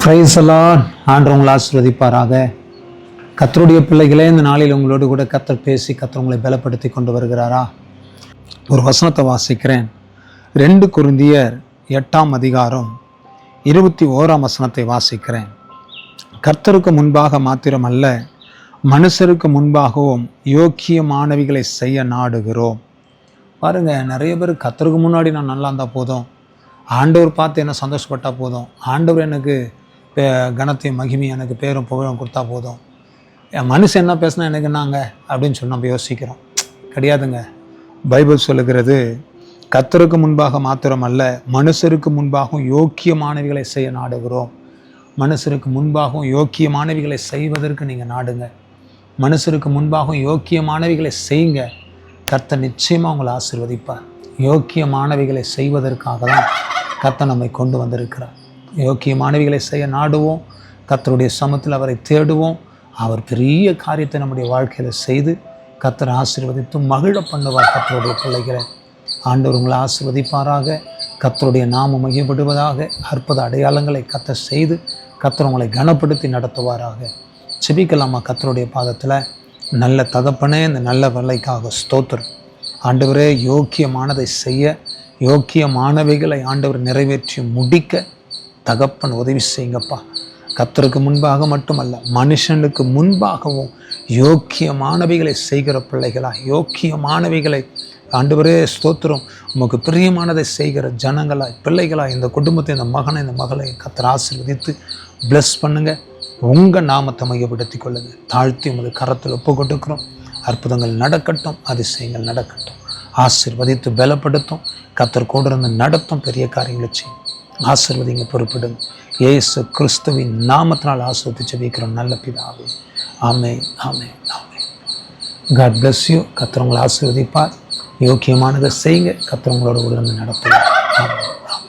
Praise the Lord. ஆண்டவர் உங்களை ஆசீர்வதிப்பாராக. கர்த்தருடைய பிள்ளைகளே, இந்த நாளில் உங்களோடு கூட கர்த்தர் பேசி கர்த்தர் உங்களை பலப்படுத்தி கொண்டு வருகிறாரா? ஒரு வசனத்தை வாசிக்கிறேன். 2 கொரிந்தியர் 8ஆம் அதிகாரம் 21ஆம் வசனத்தை வாசிக்கிறேன். கர்த்தருக்கு முன்பாக மாத்திரமல்ல, மனுஷருக்கு முன்பாகவும் யோக்கியமானவைகளை செய்ய நாடுகிறோம். பாருங்க, நிறைய பேர் கர்த்தருக்கு முன்னாடி நான் நல்லா இருந்தால் போதும், ஆண்டவர் பார்த்து என்ன சந்தோஷப்பட்டால் போதும், ஆண்டவர் எனக்கு கனத்தையும் மகிமையும் எனக்கு பேரும் புகழும் கொடுத்தா போதும், என் மனுஷன் என்ன பேசினா எனக்கு என்னங்க அப்படின்னு சொல்லி நம்ம யோசிக்கிறோம். கிடையாதுங்க. பைபிள் சொல்லுகிறது, கர்த்தருக்கு முன்பாக மாத்திரமல்ல, மனுஷருக்கு முன்பாகவும் யோக்கியமானவைகளை செய்ய நாடுகிறோம். மனுஷருக்கு முன்பாகவும் யோக்கியமானவைகளை செய்வதற்கு நீங்கள் நாடுங்க. மனுஷருக்கு முன்பாகவும் யோக்கியமானவைகளை செய்யுங்க. கர்த்தர் நிச்சயமாக உங்களை ஆசீர்வதிப்பார். யோக்கியமானவைகளை செய்வதற்காக தான் கர்த்தர் நம்மை கொண்டு வந்திருக்கிறார். யோக்கியமானவைகளை செய்ய நாடுவோம். கர்த்தருடைய சமூகத்தில் அவரை தேடுவோம். அவர் பெரிய காரியத்தை நம்முடைய வாழ்க்கையில் செய்து கர்த்தர் ஆசீர்வதித்து மகிழ பண்ணுவார். கர்த்தருடைய பிள்ளைகளை ஆண்டவர் உங்களை ஆசீர்வதிப்பாராக. கர்த்தருடைய நாமம் மகிமைப்படுவதாக. அற்புத அடையாளங்களை கர்த்தர் செய்து கர்த்தர் உங்களை கனப்படுத்தி நடத்துவாராக. செபிக்கலாமா? கர்த்தருடைய பாதத்தில். நல்ல தகப்பனே, இந்த நல்ல வேலைக்காக ஸ்தோத்திரம். ஆண்டவரே, யோக்கியமானதை செய்ய, யோக்கியமானவைகளை ஆண்டவர் நிறைவேற்றி முடிக்க தகப்பன் உதவி செய்யுங்கப்பா. கர்த்தருக்கு முன்பாக மட்டுமல்ல, மனுஷனுக்கு முன்பாகவும் யோக்கியமானவைகளை செய்கிற பிள்ளைகளா, யோக்கியமானவைகளை ஆண்டவரே ஸ்தோத்திரம், உமக்கு பிரியமானதை செய்கிற ஜனங்களாய், பிள்ளைகளாய் இந்த குடும்பத்தை, இந்த மகனை, இந்த மகளை கர்த்தர் ஆசீர்வதித்து பிளஸ் பண்ணுங்க. உங்கள் நாமத்தை மையப்படுத்தி கொள்ளுங்க. தாழ்த்தி உமது கரத்தில் ஒப்பு கொடுக்கிறோம். அற்புதங்கள் நடக்கட்டும், அதிசயங்கள் நடக்கட்டும். ஆசீர்வதித்து பலப்படுத்தும். கர்த்தர் கூட இருந்து நடத்தும். பெரிய காரியங்களை செய்யும். ஆசீர்வதிங்க, பொறுப்பிடுங்க. இயேசு கிறிஸ்துவின் நாமத்தினால் ஆசீர்வதித்து ஜெபிக்கிறோம் நல்ல பிதாவே. ஆமென், ஆமென், ஆமென். God bless you. கர்த்தர் உங்களை ஆசீர்வதிப்பார். யோக்கியமானதை செய்யுங்க. கர்த்தர் உங்களோட கூட இருந்து நடத்துவார். ஆமென், ஆமென்.